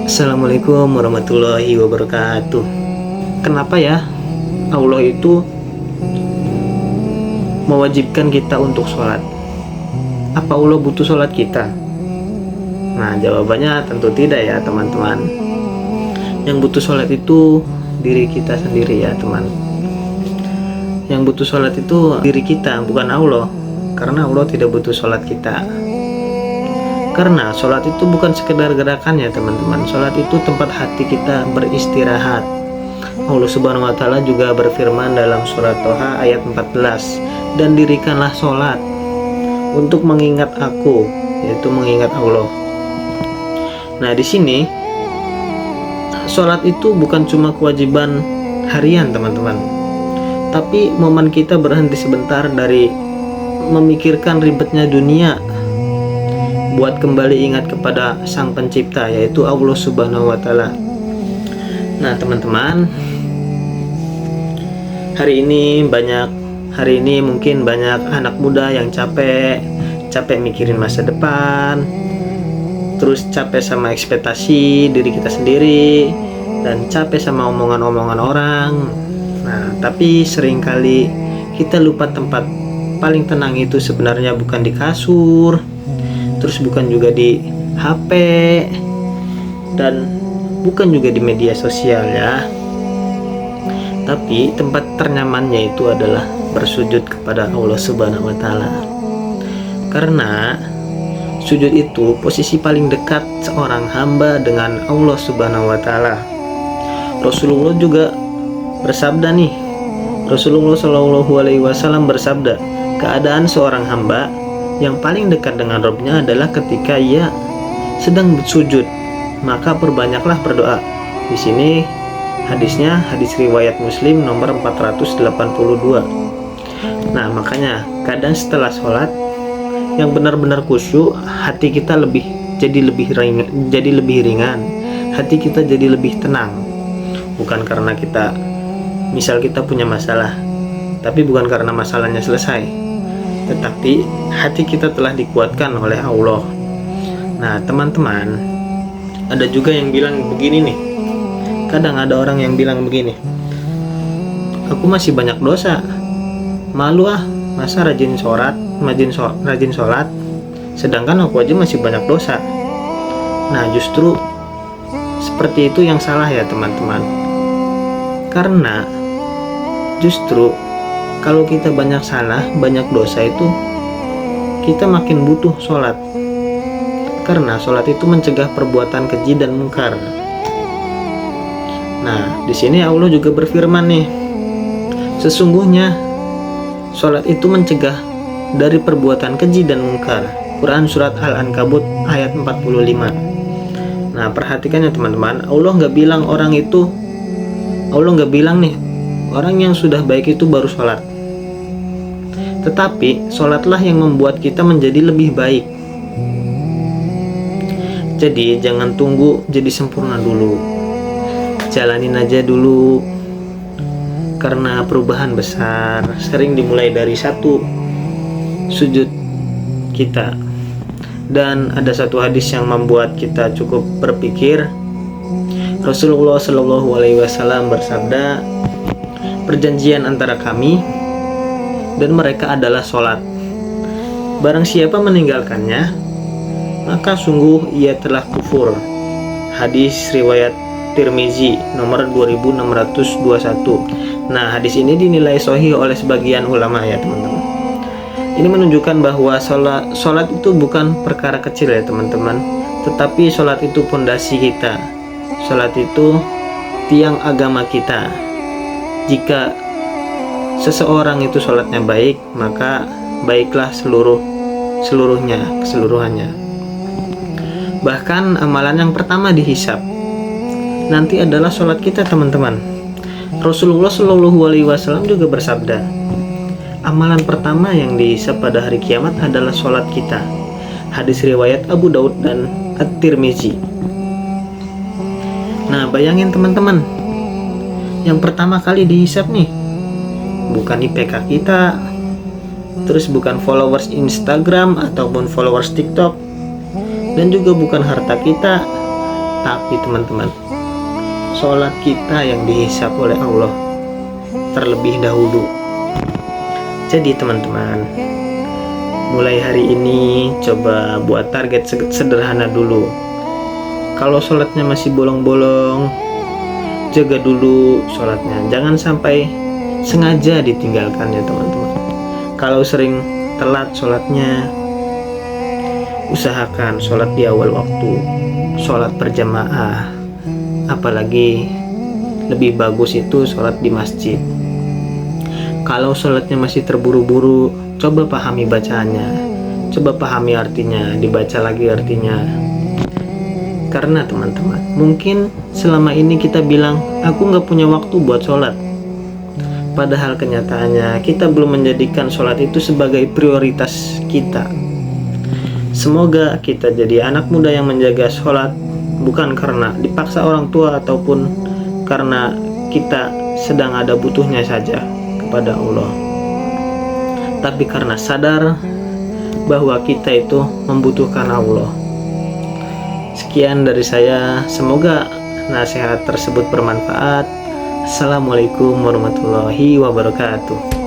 Assalamualaikum warahmatullahi wabarakatuh. Kenapa ya Allah itu mewajibkan kita untuk sholat? Apa Allah butuh sholat kita? Nah, jawabannya tentu tidak ya teman-teman. Yang butuh sholat itu diri kita sendiri ya teman. Yang butuh sholat itu diri kita, bukan Allah. Karena Allah tidak butuh sholat kita. Karena sholat itu bukan sekedar gerakannya teman-teman. Sholat itu tempat hati kita beristirahat. Allah subhanahu wa ta'ala juga berfirman dalam surat Toha ayat 14, dan dirikanlah sholat untuk mengingat aku, yaitu mengingat Allah. Nah, di sini sholat itu bukan cuma kewajiban harian teman-teman, tapi momen kita berhenti sebentar dari memikirkan ribetnya dunia, buat kembali ingat kepada sang pencipta, yaitu Allah subhanahu wa ta'ala. Nah teman-teman, hari ini mungkin banyak anak muda yang capek mikirin masa depan, terus capek sama ekspektasi diri kita sendiri, dan capek sama omongan-omongan orang. Nah, tapi seringkali kita lupa tempat paling tenang itu sebenarnya bukan di kasur, terus bukan juga di HP, dan bukan juga di media sosial ya. Tapi tempat ternyamannya itu adalah bersujud kepada Allah subhanahu wa ta'ala. Karena sujud itu posisi paling dekat seorang hamba dengan Allah subhanahu wa ta'ala. Rasulullah juga bersabda nih, Rasulullah Shallallahu alaihi wasallam bersabda, keadaan seorang hamba yang paling dekat dengan Rabb-nya adalah ketika ia sedang bersujud, maka perbanyaklah berdoa. Di sini hadisnya hadis riwayat Muslim nomor 482. Nah, makanya kadang setelah sholat yang benar-benar khusyuk, hati kita jadi lebih ringan, hati kita jadi lebih tenang. Bukan karena kita punya masalah, tapi bukan karena masalahnya selesai, tetapi hati kita telah dikuatkan oleh Allah. Nah teman-teman, ada juga yang bilang begini nih. Kadang ada orang yang bilang begini, aku masih banyak dosa, malu masa rajin sholat, sedangkan aku aja masih banyak dosa. Nah, justru seperti itu yang salah ya teman-teman. Karena justru kalau kita banyak salah, banyak dosa itu, kita makin butuh sholat. Karena sholat itu mencegah perbuatan keji dan mungkar. Nah, di sini Allah juga berfirman nih, sesungguhnya sholat itu mencegah dari perbuatan keji dan mungkar. Quran surat Al-Ankabut ayat 45. Nah, perhatikan ya teman-teman, Allah nggak bilang nih orang yang sudah baik itu baru sholat. Tetapi sholatlah yang membuat kita menjadi lebih baik. Jadi jangan tunggu jadi sempurna dulu, jalanin aja dulu. Karena perubahan besar sering dimulai dari satu sujud kita. Dan ada satu hadis yang membuat kita cukup berpikir. Rasulullah Shallallahu alaihi wasallam bersabda, perjanjian antara kami dan mereka adalah sholat. Barang siapa meninggalkannya, maka sungguh ia telah kufur. Hadis riwayat Tirmizi nomor 2621. Nah, hadis ini dinilai sahih oleh sebagian ulama ya teman-teman. Ini menunjukkan bahwa sholat itu bukan perkara kecil ya teman-teman, tetapi sholat itu pondasi kita. Sholat itu tiang agama kita. Jika seseorang itu sholatnya baik, maka baiklah keseluruhannya. Bahkan amalan yang pertama dihisab nanti adalah sholat kita teman-teman. Rasulullah Shallallahu alaihi wasallam juga bersabda, amalan pertama yang dihisab pada hari kiamat adalah sholat kita. Hadis riwayat Abu Daud dan At-Tirmizi. Nah, bayangin teman-teman, yang pertama kali dihisab nih bukan IPK kita, terus bukan followers Instagram ataupun followers TikTok, dan juga bukan harta kita, Tapi teman-teman, sholat kita yang dihisap oleh Allah terlebih dahulu. Jadi teman-teman, mulai hari ini coba buat target sederhana dulu. Kalau sholatnya masih bolong-bolong, jaga dulu sholatnya, jangan sampai sengaja ditinggalkan ya teman-teman. Kalau sering telat sholatnya, usahakan sholat di awal waktu, sholat berjamaah. Apalagi lebih bagus itu sholat di masjid. Kalau sholatnya masih terburu-buru, coba pahami bacaannya, coba pahami artinya, dibaca lagi artinya. Karena teman-teman, mungkin selama ini kita bilang, aku nggak punya waktu buat sholat. Padahal kenyataannya kita belum menjadikan sholat itu sebagai prioritas kita. Semoga kita jadi anak muda yang menjaga sholat, bukan karena dipaksa orang tua ataupun karena kita sedang ada butuhnya saja kepada Allah, tapi karena sadar bahwa kita itu membutuhkan Allah. Sekian dari saya, semoga nasihat tersebut bermanfaat. Assalamualaikum warahmatullahi wabarakatuh.